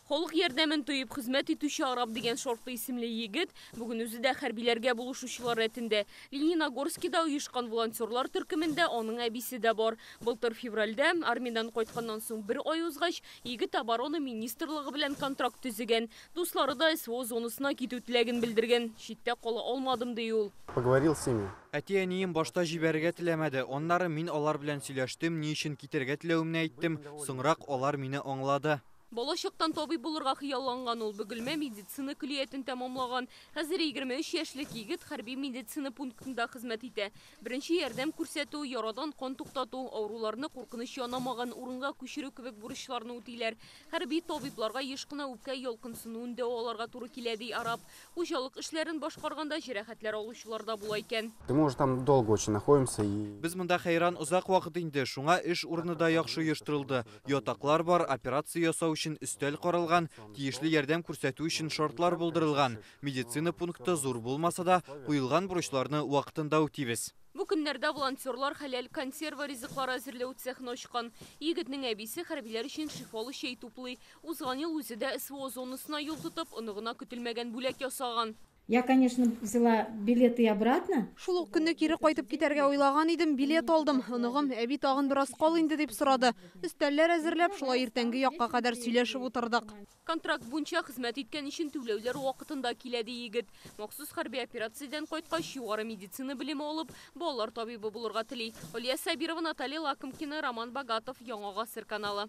Холык ярдәмен тойып хезмәт итүче Арап дигән шортлы исемле егет бүген үзе дә хәрбиләргә булышучылар рәтендә. Лениногорскида оешкан волонтерлар төркемендә аның әбисе дә бар. Былтыр февральдә армиядан кайтканнан соң бер ай узгач, егет оборона министрлыгы белән контракт төзегән. Дуслары да СВО зонасына китү теләген белдергән. Читтә кала алмадым ди ул. Поговорил с ними. Әти-әнием башта җибәрергә теләмәде. Аннары мин алар белән сөйләштем, ни өчен китергә теләвемне әйттем. Соңрак алар мине аңлады. Балачактан табиб булырга хыялланган ул Бөгелмә медицина көллиятен тәмамлаган. Хәзер 23 яшьлек егет хәрби медицина пунктында хезмәт итә. Беренче ярдәм күрсәтү, ярадан кан туктату, авыруларны куркыныч янамаган урынга күчерү кебек бурычларны үтиләр. Хәрби табибларга еш кына үпкә ялкынсынуын дәваларга туры килә ди Арап. Хуҗалык эшләрен башкарганда җәрәхәтләр алучылар да була икән. Мы уже там долго очень находимся и... Без монда хәйран узак вакыт инде, шуңа эш урыны да яхшы оештырылды. Ятаклар бар, операция ясау өчен өстәл каралган, тиешле ярдәм күрсәтү өчен шартлар булдырылган. Медицина пункты зур булмаса да, куелган бурычларны вакытында үтибез. Бу көннәрдә волонтерлар хәләл консерва ризыклары әзерләү цехын ачкан. Егетнең әбисе хәрбиләр өчен шифалы чәй туплый. Узган ел үзе дә СВО зонасына юл тотып, оныгына көтелмәгән бүләк ясаган. Я, конечно, взяла билеты обратно. Шул ук көнне кире кайтып китәргә уйлаган идем, билет алдым. Оныгым, әби тагын бераз кал инде дип сорады. Өстәлләр әзерләп, шулай иртәнге якка кадәр сөйләшеп утырдык. Контракт буенча хезмәт иткән өчен түләүләр вакытында килә ди егет. Махсус хәрби операциядән кайткач, югары медицина белеме алып, балалар табибы булырга тели. Алия Сабирова, Наталья Лакымкина, Роман Богатов, Яңа Гасыр каналы.